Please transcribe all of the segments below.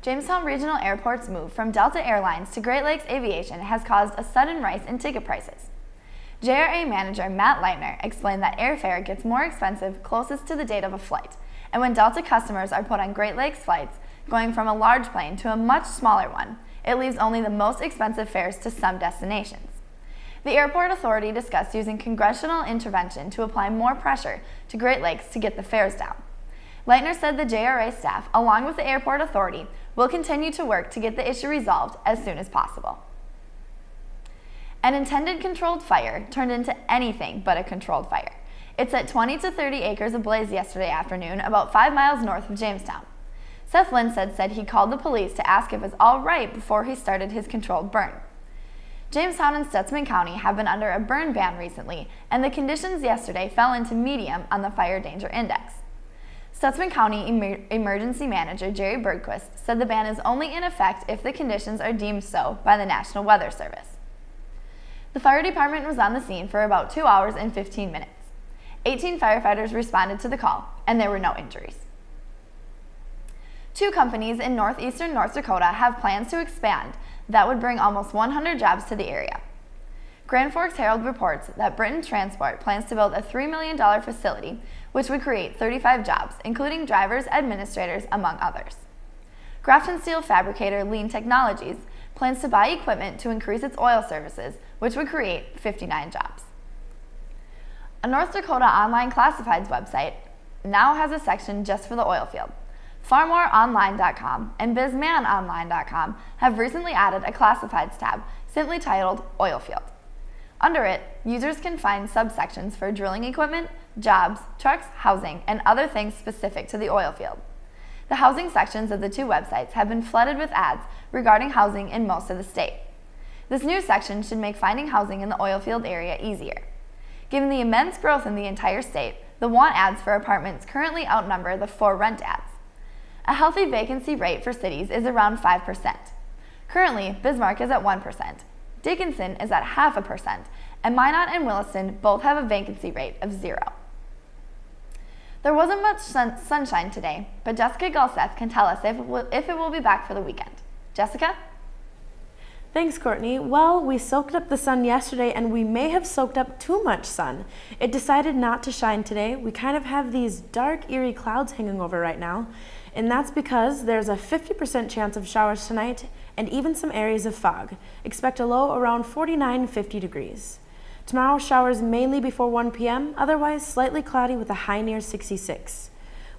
Jamestown Regional Airport's move from Delta Airlines to Great Lakes Aviation has caused a sudden rise in ticket prices. JRA manager Matt Leitner explained that airfare gets more expensive closest to the date of a flight, and when Delta customers are put on Great Lakes flights, going from a large plane to a much smaller one, it leaves only the most expensive fares to some destinations. The airport authority discussed using congressional intervention to apply more pressure to Great Lakes to get the fares down. Leitner said the JRA staff, along with the airport authority, will continue to work to get the issue resolved as soon as possible. An intended controlled fire turned into anything but a controlled fire. It set 20 to 30 acres ablaze yesterday afternoon, about 5 miles north of Jamestown. Seth Linstead said he called the police to ask if it was all right before he started his controlled burn. Jamestown and Stutsman County have been under a burn ban recently, and the conditions yesterday fell into medium on the Fire Danger Index. Stutsman County Emergency Manager Jerry Bergquist said the ban is only in effect if the conditions are deemed so by the National Weather Service. The fire department was on the scene for about 2 hours and 15 minutes. 18 firefighters responded to the call, and there were no injuries. 2 companies in northeastern North Dakota have plans to expand that would bring almost 100 jobs to the area. Grand Forks Herald reports that Britain Transport plans to build a $3 million facility, which would create 35 jobs, including drivers, administrators, among others. Grafton Steel fabricator Lean Technologies plans to buy equipment to increase its oil services, which would create 59 jobs. A North Dakota online classifieds website now has a section just for the oil field. FarMoreOnline.com and BizManOnline.com have recently added a classifieds tab simply titled Oil Field. Under it, users can find subsections for drilling equipment, jobs, trucks, housing, and other things specific to the oil field. The housing sections of the 2 websites have been flooded with ads regarding housing in most of the state. This new section should make finding housing in the oil field area easier. Given the immense growth in the entire state, the want ads for apartments currently outnumber the for rent ads. A healthy vacancy rate for cities is around 5%. Currently, Bismarck is at 1%. Dickinson is at 0.5%, and Minot and Williston both have a vacancy rate of 0. There wasn't much sunshine today, but Jessica Gulseth can tell us if it will be back for the weekend. Jessica? Thanks, Courtney. Well, we soaked up the sun yesterday, and we may have soaked up too much sun. It decided not to shine today. We kind of have these dark, eerie clouds hanging over right now, and that's because there's a 50% chance of showers tonight and even some areas of fog. Expect a low around 49-50 degrees. Tomorrow, showers mainly before 1 p.m., otherwise slightly cloudy with a high near 66,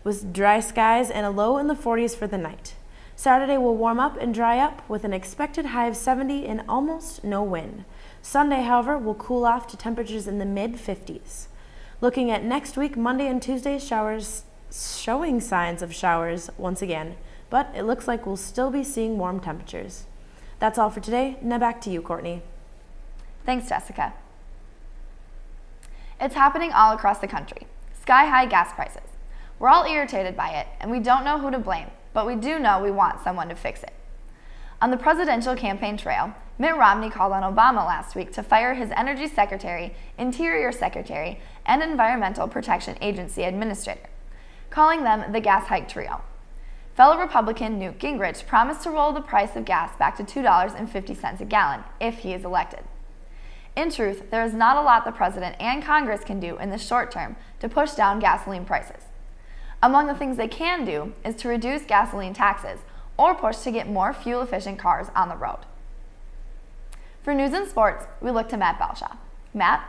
with dry skies and a low in the 40s for the night. Saturday will warm up and dry up with an expected high of 70 and almost no wind. Sunday, however, will cool off to temperatures in the mid-50s. Looking at next week, Monday and Tuesday, showers showing signs of showers once again, but it looks like we'll still be seeing warm temperatures. That's all for today. Now back to you, Courtney. Thanks, Jessica. It's happening all across the country. Sky-high gas prices. We're all irritated by it, and we don't know who to blame, but we do know we want someone to fix it. On the presidential campaign trail, Mitt Romney called on Obama last week to fire his Energy Secretary, Interior Secretary, and Environmental Protection Agency Administrator, calling them the gas hike trio. Fellow Republican Newt Gingrich promised to roll the price of gas back to $2.50 a gallon if he is elected. In truth, there is not a lot the president and Congress can do in the short term to push down gasoline prices. Among the things they can do is to reduce gasoline taxes or push to get more fuel-efficient cars on the road. For news and sports, we look to Matt Balshaw. Matt?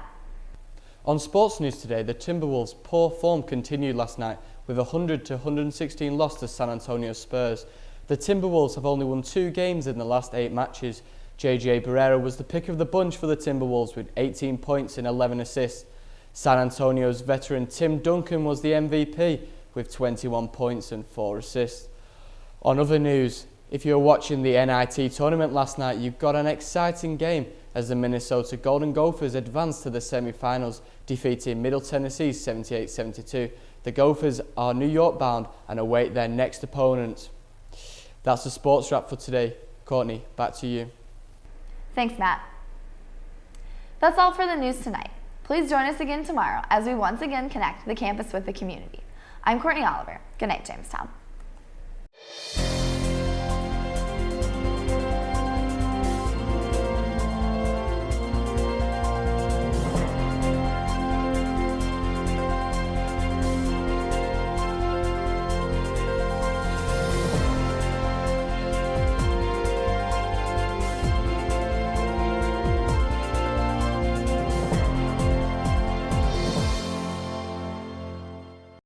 On sports news today, the Timberwolves' poor form continued last night with a 100-116 loss to San Antonio Spurs. The Timberwolves have only won 2 games in the last 8 matches. J.J. Barrera was the pick of the bunch for the Timberwolves with 18 points and 11 assists. San Antonio's veteran Tim Duncan was the MVP with 21 points and 4 assists. On other news, if you were watching the NIT tournament last night, you got an exciting game as the Minnesota Golden Gophers advanced to the semi-finals, defeating Middle Tennessee 78-72. The Gophers are New York bound and await their next opponent. That's the sports wrap for today. Courtney, back to you. Thanks, Matt. That's all for the news tonight. Please join us again tomorrow as we once again connect the campus with the community. I'm Courtney Oliver. Good night, Jamestown.